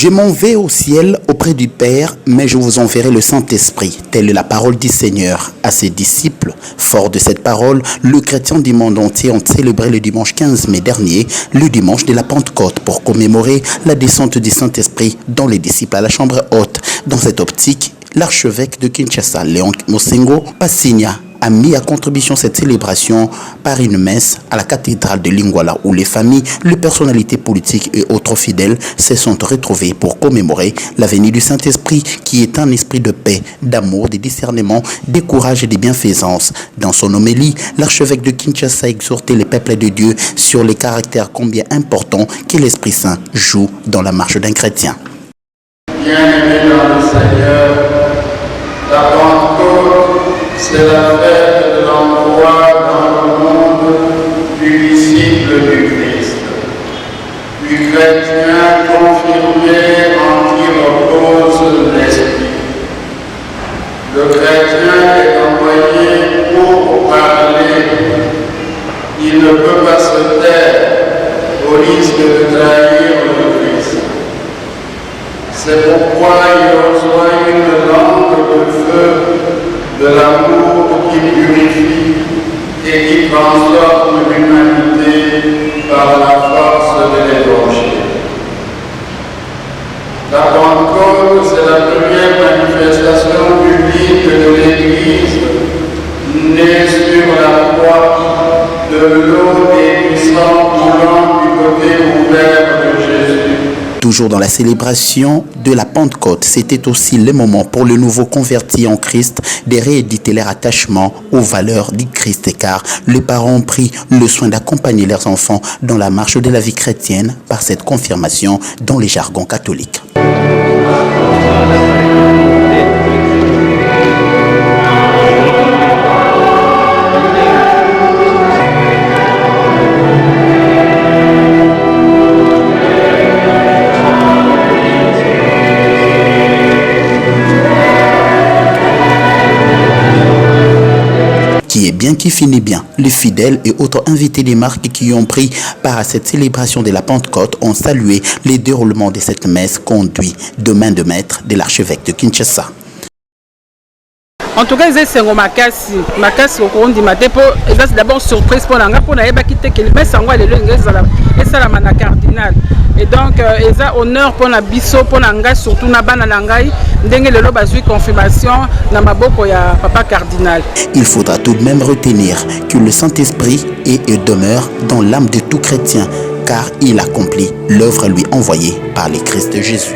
Je m'en vais au ciel auprès du Père, mais je vous enverrai le Saint-Esprit. Telle est la parole du Seigneur à ses disciples. Fort de cette parole, les chrétiens du monde entier ont célébré le dimanche 15 mai dernier, le dimanche de la Pentecôte, pour commémorer la descente du Saint-Esprit dans les disciples à la chambre haute. Dans cette optique, l'archevêque de Kinshasa, Léon Mosengo Passigna, a mis à contribution cette célébration par une messe à la cathédrale de Lingwala où les familles, les personnalités politiques et autres fidèles se sont retrouvés pour commémorer la venue du Saint-Esprit qui est un esprit de paix, d'amour, de discernement, de courage et de bienfaisance. Dans son homélie, l'archevêque de Kinshasa a exhorté les peuples de Dieu sur les caractères combien importants que l'Esprit Saint joue dans la marche d'un chrétien. Bien-aimés dans le Seigneur, la Pentecôte, c'est la fête de l'envoi dans le monde du disciple du Christ, du chrétien confirmé en qui repose l'Esprit. Le chrétien est envoyé pour parler. Il ne peut pas se taire au risque de trahir le Christ. C'est pourquoi il reçoit une langue de feu, de l'amour qui purifie et qui transforme l'humanité par la force de l'Évangile. La Pentecôte, c'est la première manifestation publique de l'Église, née sur la croix de l'eau et du sang coulant du côté ouvert de Jésus. Toujours dans la célébration de la Pentecôte, c'était aussi le moment pour le nouveau converti en Christ de rééditer leur attachement aux valeurs du Christ, car les parents ont pris le soin d'accompagner leurs enfants dans la marche de la vie chrétienne par cette confirmation dans les jargons catholiques. Qui est bien, qui finit bien. Les fidèles et autres invités des marques qui ont pris part à cette célébration de la Pentecôte ont salué les déroulements de cette messe conduite de main de maître de l'archevêque de Kinshasa. En tout cas, c'est un makasi au courant du matin. C'est d'abord surprise pour l'anga pour n'aller pas quitter que le messe en le et ça la mana cardinal. Et donc, c'est honneur pour la biso pour l'anga surtout na bana langai ndenge le loba zui confirmation na maboko ya papa cardinal. Il faudra tout de même retenir que le Saint-Esprit est et demeure dans l'âme de tout chrétien, car il accomplit l'œuvre lui envoyée par le Christ Jésus.